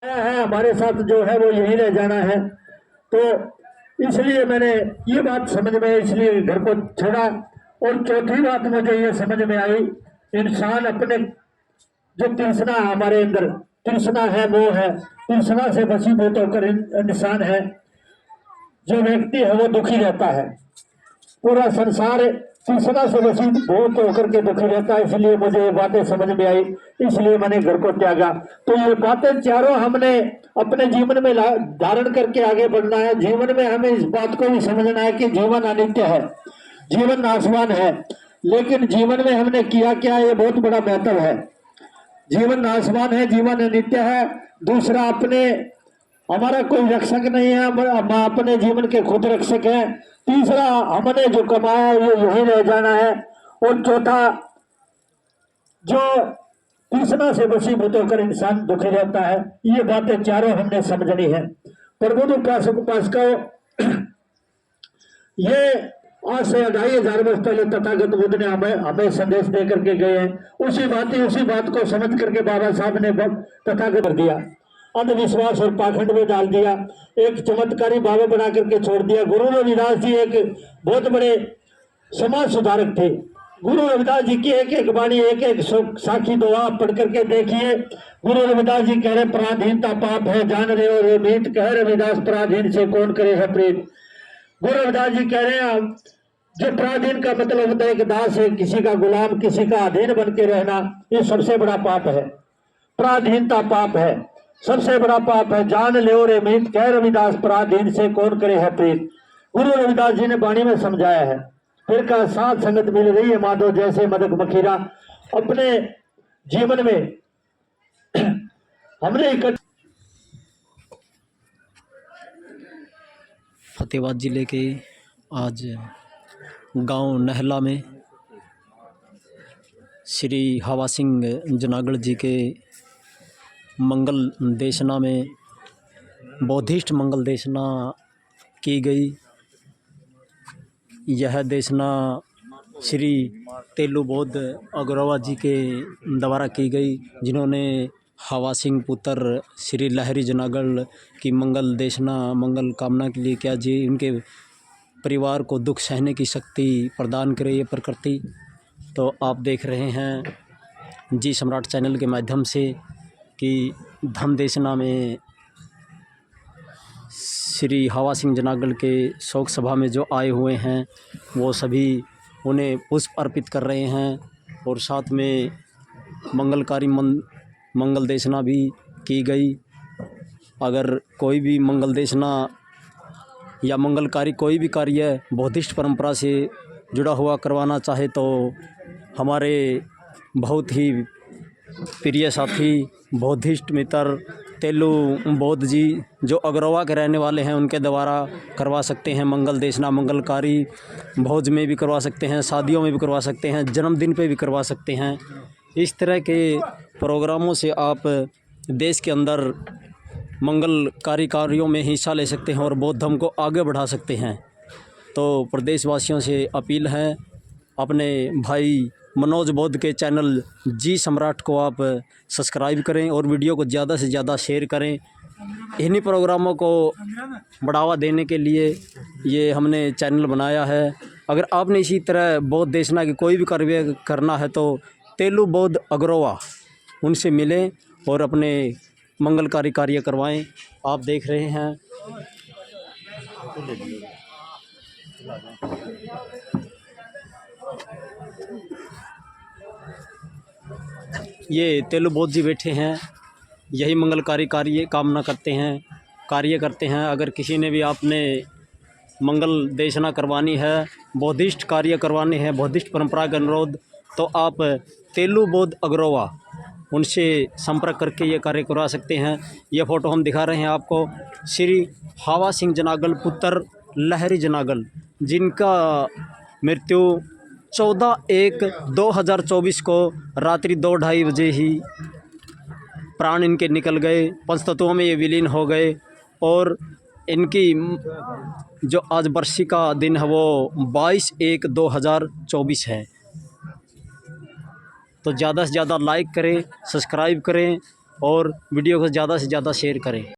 है हमारे साथ जो है वो यही रह जाना है। तो इसलिए मैंने ये बात समझ में, इसलिए घर को छोड़ा। और चौथी बात मुझे ये समझ में आई, इंसान अपने जो तृष्णा हमारे अंदर तृष्णा है वो है, तृष्णा से वशीभूत होकर इंसान है, जो व्यक्ति है वो दुखी रहता है। पूरा संसार तृष्णा से वशीभूत होकर के दुखी रहता है। इसलिए मुझे ये बातें समझ में आई, इसलिए मैंने घर को त्यागा। तो ये बातें चारों हमने अपने जीवन में धारण करके आगे बढ़ना है। जीवन में हमें इस बात को भी समझना है कि जीवन अनित्य है, जीवन नाशवान है। लेकिन जीवन में हमने किया क्या, ये बहुत बड़ा महत्व है। जीवन नाशवान है, जीवन अनित्य है। दूसरा, अपने हमारा कोई रक्षक नहीं है, हम अपने जीवन के खुद रक्षक हैं। तीसरा, हमने जो कमाया ये यही रह जाना है। और चौथा, जो तृष्णा से वशीभूत होकर इंसान दुखी रहता है। ये बातें चारों हमने समझनी है। प्रबुद्ध उपासक उपासिकाओं, ये आज से 2500 वर्ष पहले तथागत बुद्ध ने हमें संदेश दे करके गए हैं। उसी बात को समझ करके बाबा साहब ने तथागत कर दिया, अंधविश्वास और पाखंड में डाल दिया, एक चमत्कारी बाबा बना करके छोड़ दिया। गुरु रविदास जी एक बहुत बड़े समाज सुधारक थे। गुरु रविदास जी की एक एक वाणी, एक एक साखी दो आप पढ़ करके देखिए। गुरु रविदास जी कह रहे पराधीनता पाप है, जान रहे हो रे मीत, कह रविदास पराधीन से कौन करे है प्रीत। गुरु रविदास जी कह रहे हैं जो पराधीन का मतलब होता है कि दास है, किसी का गुलाम, किसी का अधीन बन के रहना, ये सबसे बड़ा पाप है। पराधीनता पाप है, सबसे बड़ा पाप है। जान ले रे मीत, कह रविदास पराधीन से कौन करे है प्रीत। गुरु रविदास जी ने वाणी में समझाया है। फिर का साथ संगत मिल रही है माधो जैसे मदक मखीरा। अपने जीवन में हमने फतेहाबाद जिले के आज गांव नहला में श्री हवा सिंह जनागढ़ जी के मंगल देशना में बौद्धिस्ट मंगल देशना की गई। यह देशना श्री तेलु बौद्ध अग्रवा जी के द्वारा की गई, जिन्होंने हवा सिंह पुत्र श्री लहरी जनागढ़ की मंगल देशना मंगल कामना के लिए किया जी उनके परिवार को दुख सहने की शक्ति प्रदान करे ये प्रकृति। तो आप देख रहे हैं जी सम्राट चैनल के माध्यम से कि धम देशना में श्री हवा सिंह जनागढ़ के शोक सभा में जो आए हुए हैं वो सभी उन्हें पुष्प अर्पित कर रहे हैं। और साथ में मंगलकारी मंगल देशना भी की गई। अगर कोई भी मंगल देशना या मंगलकारी कोई भी कार्य बौद्धिस्ट परंपरा से जुड़ा हुआ करवाना चाहे तो हमारे बहुत ही प्रिय साथी बौद्धिस्ट मित्र तेलु बौद्ध जी जो अग्रवा के रहने वाले हैं उनके द्वारा करवा सकते हैं। मंगल देशना मंगलकारी भोज में भी करवा सकते हैं, शादियों में भी करवा सकते हैं, जन्मदिन पे भी करवा सकते हैं। इस तरह के प्रोग्रामों से आप देश के अंदर मंगलकारी कार्यों में हिस्सा ले सकते हैं और बौद्ध धर्म को आगे बढ़ा सकते हैं। तो प्रदेशवासियों से अपील है, अपने भाई मनोज बौद्ध के चैनल जी सम्राट को आप सब्सक्राइब करें और वीडियो को ज़्यादा से ज़्यादा शेयर करें। इन्हीं प्रोग्रामों को बढ़ावा देने के लिए ये हमने चैनल बनाया है। अगर आपने इसी तरह बौद्ध देशना की कोई भी कार्य करना है तो तेलु बौद्ध अग्रवा उनसे मिलें और अपने मंगलकारी कार्य करवाएं। आप देख रहे हैं ये तेलु बौद्ध जी बैठे हैं, यही मंगलकारी कार्य कामना करते हैं, कार्य करते हैं। अगर किसी ने भी आपने मंगल देशना करवानी है, बौद्धिस्ट कार्य करवाने हैं, बौद्धिस्ट परंपरा के अनुरोध, तो आप तेलु बौद्ध अग्रवा उनसे संपर्क करके ये कार्य करवा सकते हैं। ये फ़ोटो हम दिखा रहे हैं आपको, श्री हवा सिंह जनागढ़ पुत्र लहरी जनागढ़, जिनका मृत्यु 14/1/2024 को रात्रि 2-2:30 बजे ही प्राण इनके निकल गए, पंचतत्वों में ये विलीन हो गए। और इनकी जो आज बरसी का दिन है वो 22/1/2024 है। तो ज़्यादा से ज़्यादा लाइक करें, सब्सक्राइब करें और वीडियो को ज़्यादा से ज़्यादा शेयर करें।